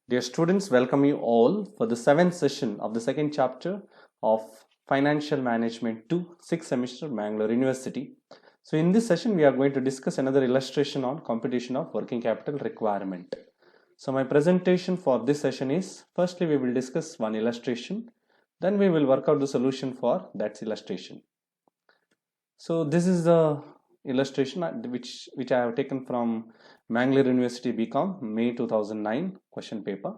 Dear students, welcome you all for the seventh session of the second chapter of Financial Management 2, 6th semester, Mangalore University. So in this session, we are going to discuss another illustration on computation of working capital requirement. So my presentation for this session is, firstly, we will discuss one illustration, then we will work out the solution for that illustration. So this is the illustration which I have taken from Mangalore University BCom May 2009 question paper.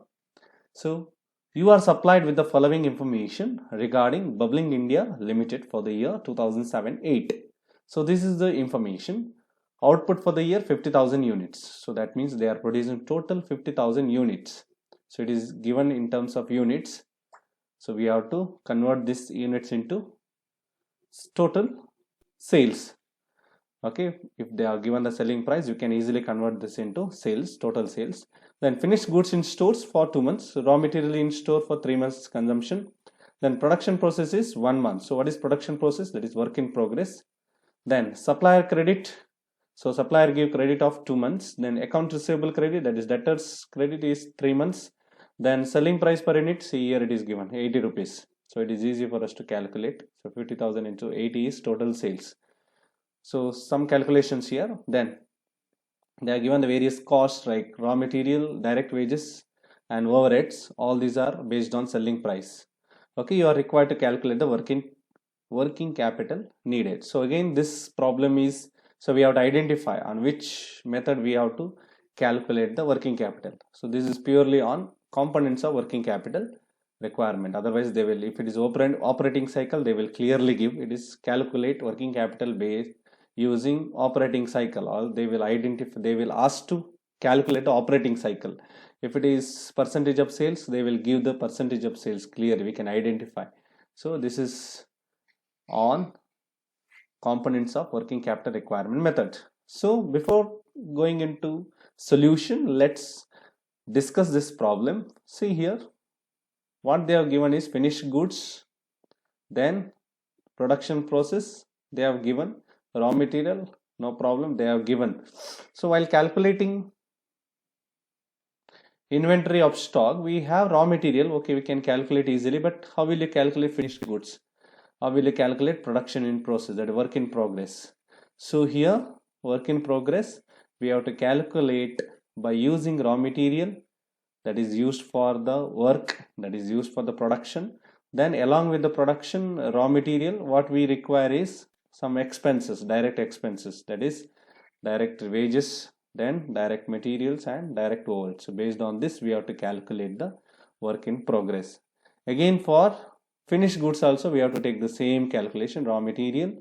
So you are supplied with the following information regarding Bubbling India Limited for the year 2007-8. So this is the information. Output for the year 50,000 units. So that means they are producing total 50,000 units. So it is given in terms of units. So we have to convert these units into total sales. Okay, if they are given the selling price, you can easily convert this into sales, total sales. Then finished goods in stores for 2 months, raw material in store for 3 months consumption. Then production process is 1 month. So what is production process? That is work in progress. Then supplier credit. So supplier give credit of 2 months. Then account receivable credit, that is debtors credit, is 3 months. Then selling price per unit, see here it is given 80 rupees. So it is easy for us to calculate. So 50,000 into 80 is total sales. So some calculations here. Then they are given the various costs like raw material, direct wages, and overheads. All these are based on selling price. Okay, you are required to calculate the working capital needed. So again, this problem is, so we have to identify on which method we have to calculate the working capital. So this is purely on components of working capital requirement. Otherwise, they will, if it is operating cycle, they will clearly give it is calculate working capital based using operating cycle, or they will identify, they will ask to calculate the operating cycle. If it is percentage of sales, they will give the percentage of sales, clearly we can identify. So this is on components of working capital requirement method. So before going into solution, let's discuss this problem. See here, what they have given is finished goods, then production process they have given, raw material no problem they have given. So while calculating inventory of stock, we have raw material, okay, we can calculate easily, but how will you calculate finished goods? How will you calculate production in process, that work in progress? So here work in progress we have to calculate by using raw material that is used for the work, that is used for the production. Then along with the production raw material, what we require is some expenses, direct expenses, that is direct wages, then direct materials and direct overhead. So based on this we have to calculate the work in progress. Again, for finished goods also we have to take the same calculation, raw material,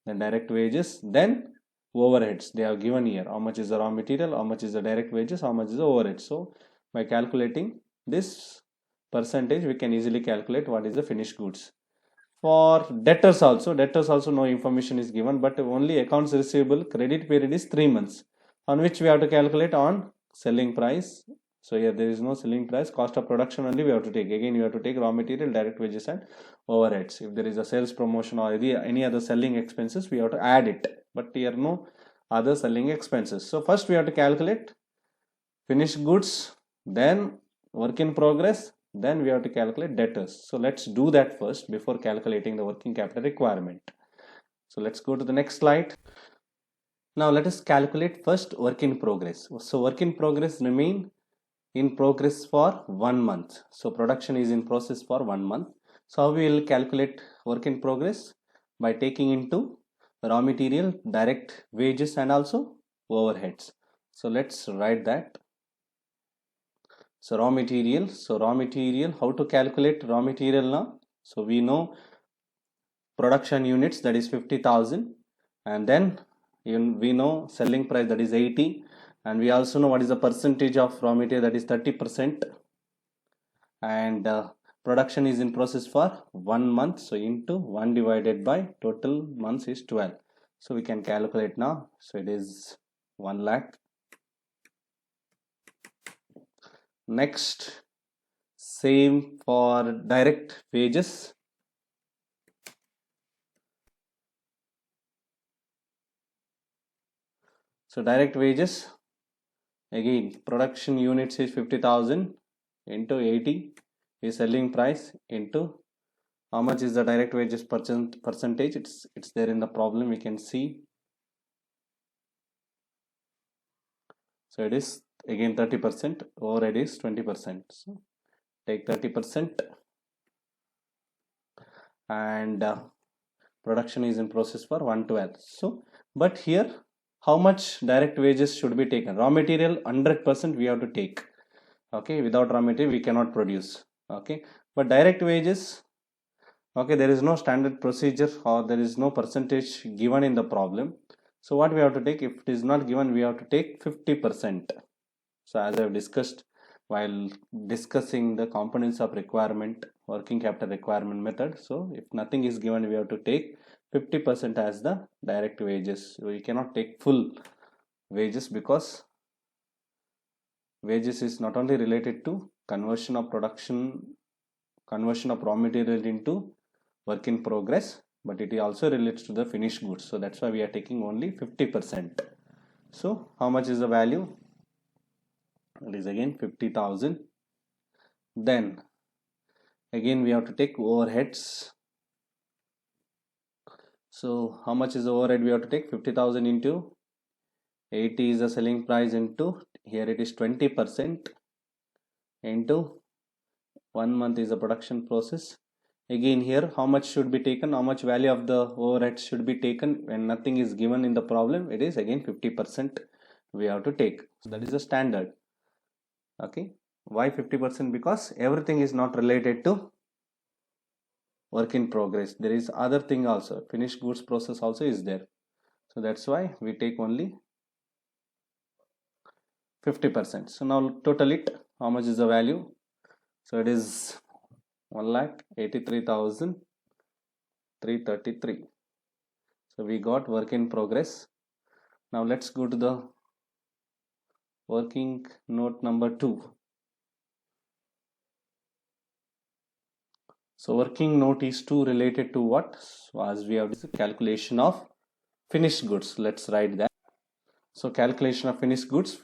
then direct wages, then overheads. They have given here how much is the raw material, how much is the direct wages, how much is the overhead. So by calculating this percentage, we can easily calculate what is the finished goods. For debtors also no information is given, but only accounts receivable credit period is 3 months, on which we have to calculate on selling price. So here there is no selling price, cost of production only we have to take. Again, you have to take raw material, direct wages and overheads. If there is a sales promotion or any other selling expenses, we have to add it, but here no other selling expenses. So first we have to calculate finished goods, then work in progress, then we have to calculate debtors. So let's do that first before calculating the working capital requirement. So let's go to the next slide. Now let us calculate first work in progress. So work in progress remain in progress for 1 month. So production is in process for 1 month. So how we will calculate work in progress? By taking into raw material, direct wages and also overheads. So let's write that. So raw material, how to calculate raw material now? So we know production units, that is 50,000, and then we know selling price, that is 80, and we also know what is the percentage of raw material, that is 30%, and production is in process for 1 month, so into 1 divided by total months is 12. So we can calculate now. So it is 1 lakh. Next, same for direct wages. So direct wages, again production units is 50,000, into 80 is selling price into how much is the direct wages percentage. It's there in the problem, we can see. So it is again 30%, overhead is 20%. So take 30% and production is in process for 112. So but here how much direct wages should be taken? Raw material 100% we have to take. Okay, without raw material we cannot produce. Okay, but direct wages, okay, there is no standard procedure or there is no percentage given in the problem. So what we have to take? If it is not given, we have to take 50%. So as I have discussed while discussing the components of requirement, working capital requirement method. So if nothing is given, we have to take 50% as the direct wages. We cannot take full wages because wages is not only related to conversion of raw material into work in progress, but it also relates to the finished goods. So that's why we are taking only 50%. So how much is the value? It is again 50,000. Then again we have to take overheads. So how much is the overhead? We have to take 50,000 into 80 is the selling price into, here it is 20% into 1 month is the production process. Again here how much should be taken, how much value of the overhead should be taken when nothing is given in the problem? It is again 50% we have to take. So that is the standard. Okay, why 50%? Because everything is not related to work in progress, there is other thing also, finished goods process also is there. So that's why we take only 50%. So now total it, how much is the value? So it is 1,83,333. So we got work in progress. Now let's go to the working note number 2. So working note is 2 related to what? So as we have this calculation of finished goods, let's write that. So calculation of finished goods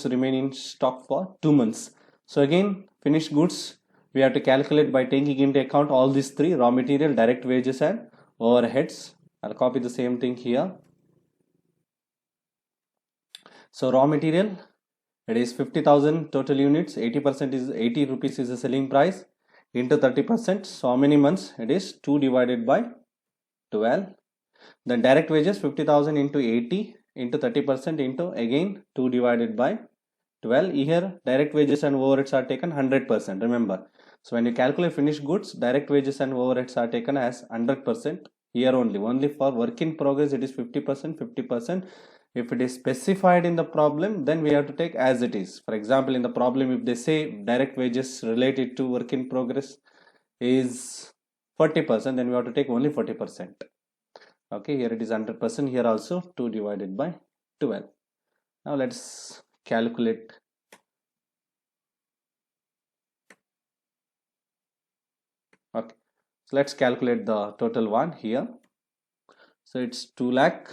remain in stock for 2 months. So again finished goods we have to calculate by taking into account all these three: raw material, direct wages and overheads. I'll copy the same thing here. So raw material, it is 50,000 total units, 80% is 80 rupees is the selling price into 30%. So how many months? It is 2 divided by 12. Then direct wages 50,000 into 80 into 30% into again 2 divided by 12. Here direct wages and overheads are taken 100%, remember. So when you calculate finished goods, direct wages and overheads are taken as 100%. Here only for work in progress it is 50%. If it is specified in the problem, then we have to take as it is. For example, in the problem if they say direct wages related to work in progress is 40%, then we have to take only 40%. Okay, here it is 100%, here also 2 divided by 12. Now let's calculate. Okay, so let's calculate the total one here. So it's 2 lakh,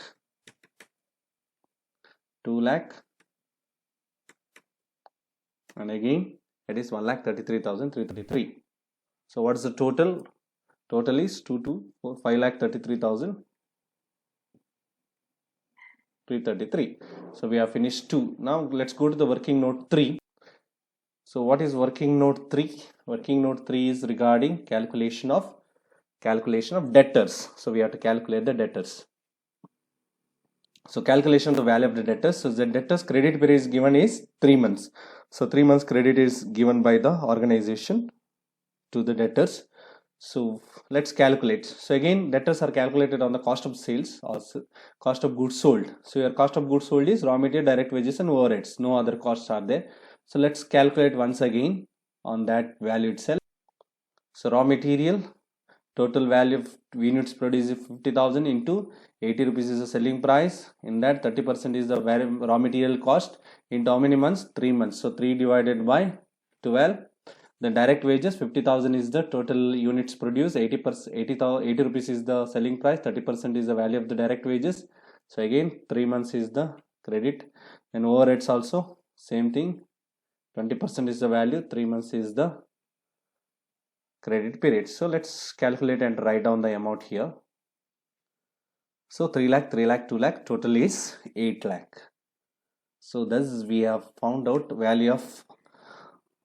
and again it is 1,33,333. So what is the total? Total is 5,33,333. So we have finished 2. Now let's go to the working note 3. So what is working note 3? Working note 3 is regarding calculation of debtors. So we have to calculate the debtors. So calculation of the value of the debtors. So the debtors credit period is given is 3 months. So 3 months credit is given by the organization to the debtors. So let's calculate. So again debtors are calculated on the cost of sales or cost of goods sold. So your cost of goods sold is raw material, direct wages and overheads. No other costs are there. So let's calculate once again on that value itself. So raw material, total value of units produced is 50,000 into 80 rupees is the selling price. In that 30% is the raw material cost into how many months? 3 months. So 3 divided by 12. The direct wages 50,000 is the total units produced, 80 rupees is the selling price, 30% is the value of the direct wages. So again 3 months is the credit. And overheads also same thing, 20% is the value, 3 months is the credit period. So let's calculate and write down the amount here. So 3 lakh, 3 lakh, 2 lakh, total is 8 lakh. So thus we have found out value of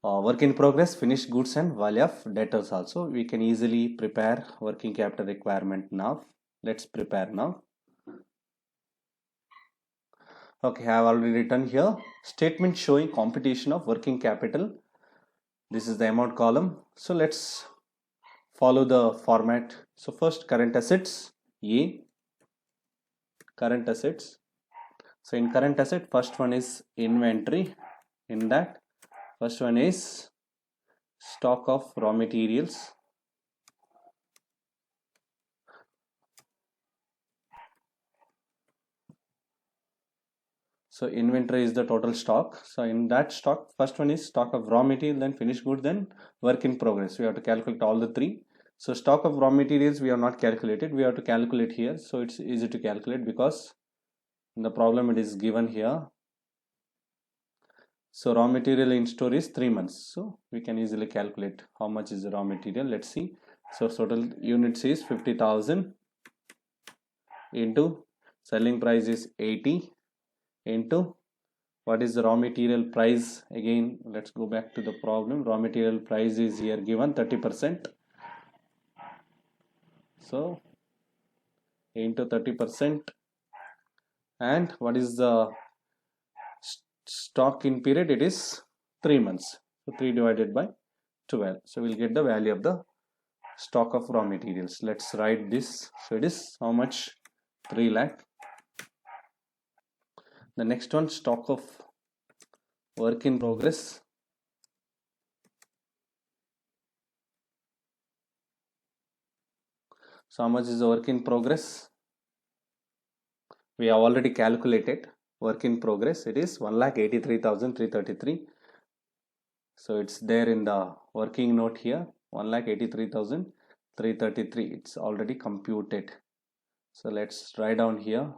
work in progress, finished goods, and value of debtors also. We can easily prepare working capital requirement now. Let's prepare now. Okay, I have already written here statement showing computation of working capital. This is the amount column. So let's follow the format. So first current assets, A, current assets. So in current asset, first one is inventory. In that, first one is stock of raw materials. So inventory is the total stock. So in that stock, first one is stock of raw material, then finished good, then work in progress. We have to calculate all the three. So stock of raw materials we have not calculated. We have to calculate here. So it's easy to calculate because in the problem it is given here. So raw material in store is 3 months. So we can easily calculate how much is the raw material. Let's see. So total units is 50,000 into selling price is 80 into what is the raw material price. Again, let's go back to the problem. Raw material price is here given 30%. So into 30%, and what is the stock in period? It is 3 months. So 3 divided by 12. So we'll get the value of the stock of raw materials. Let's write this. So it is how much? 3 lakh. The next one, stock of work in progress. So how much is the work in progress? We have already calculated work in progress. It is 1,83,333. So it's there in the working note here. 1,83,333. It's already computed. So let's write down here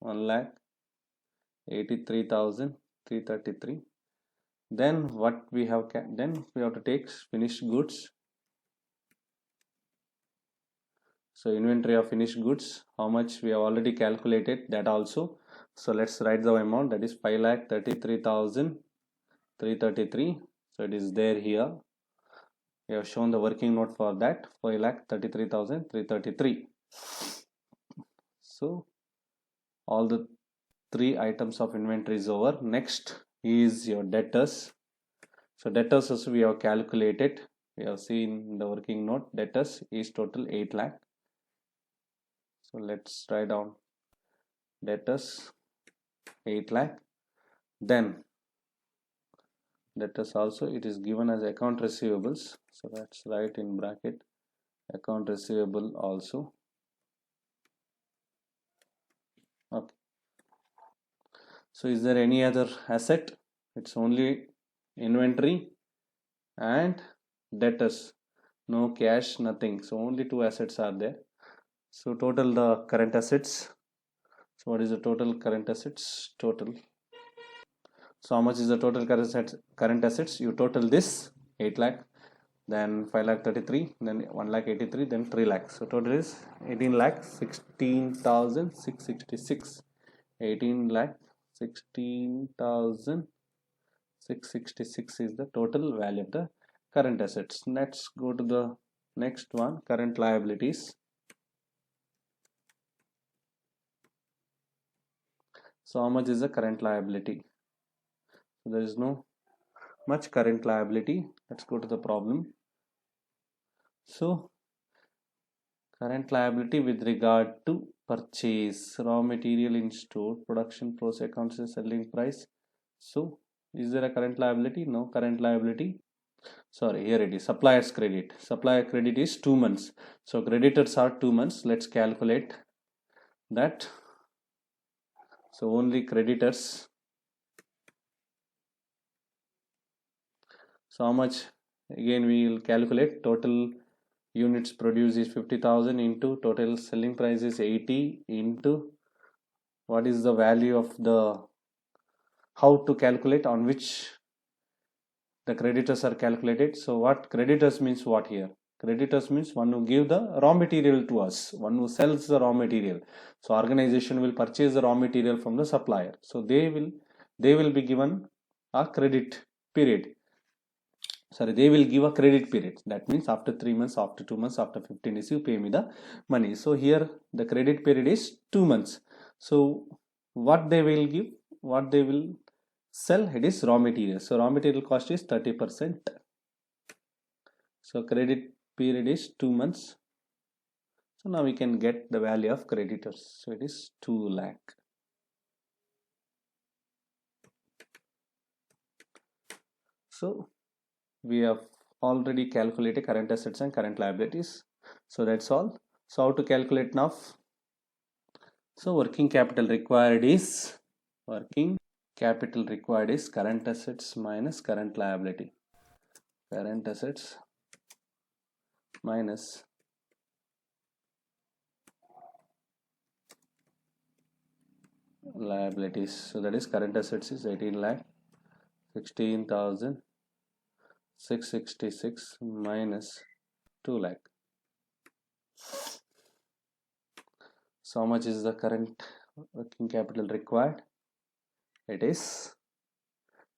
1,83,333. Then what we have? Then we have to take finished goods. So inventory of finished goods, how much we have already calculated that also. So let's write the amount, that is 5,33,333. So it is there here. We have shown the working note for that, 5,33,333. So all the three items of inventory is over. Next is your debtors. So debtors also we have calculated. We have seen the working note. Debtors is total 8 lakh. So let's write down debtors 8 lakh. Then debtors also it is given as account receivables. So let's write in bracket account receivable also. Okay. So is there any other asset? It's only inventory and debtors. No cash, nothing. So only two assets are there. So total the current assets. So what is the total current assets? Total. So how much is the total current assets? You total this 8 lakh, then 5 lakh 33, then 1 lakh 83, then 3 lakh. So total is 18 lakh 16,666. 18 lakh 16,666 is the total value of the current assets. Let's go to the next one, current liabilities. So how much is the current liability? So there is no much current liability. Let's go to the problem. So current liability with regard to purchase raw material in store, production process, accounts, selling price. So is there a current liability? No current liability. Sorry, here it is, supplier's credit. Supplier credit is 2 months. So creditors are 2 months. Let's calculate that. So only creditors. So how much? Again we will calculate total units produced is 50,000 into total selling price is 80 into what is the value of the, how to calculate, on which the creditors are calculated. So what creditors means, what here? Creditors means one who give the raw material to us, one who sells the raw material. So organization will purchase the raw material from the supplier. So they will be given a credit period. Sorry, they will give a credit period. That means after 3 months, after 2 months, after 15 days, you pay me the money. So here the credit period is 2 months. So what they will give, what they will sell, it is raw material. So raw material cost is 30%. So credit period is 2 months. So now we can get the value of creditors. So it is 2 lakh. So we have already calculated current assets and current liabilities. So that's all. So how to calculate now? So working capital required is current assets minus current liability. Current assets minus liabilities. So that is current assets is 18 lakh, 16,666 minus 2 lakh. So how much is the current working capital required? It is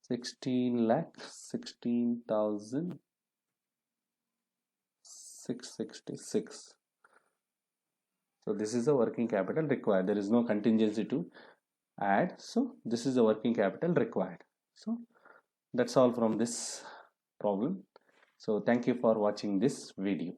16 lakh 16,666. So this is the working capital required. There is no contingency to add. So this is the working capital required. So that's all from this problem. So thank you for watching this video.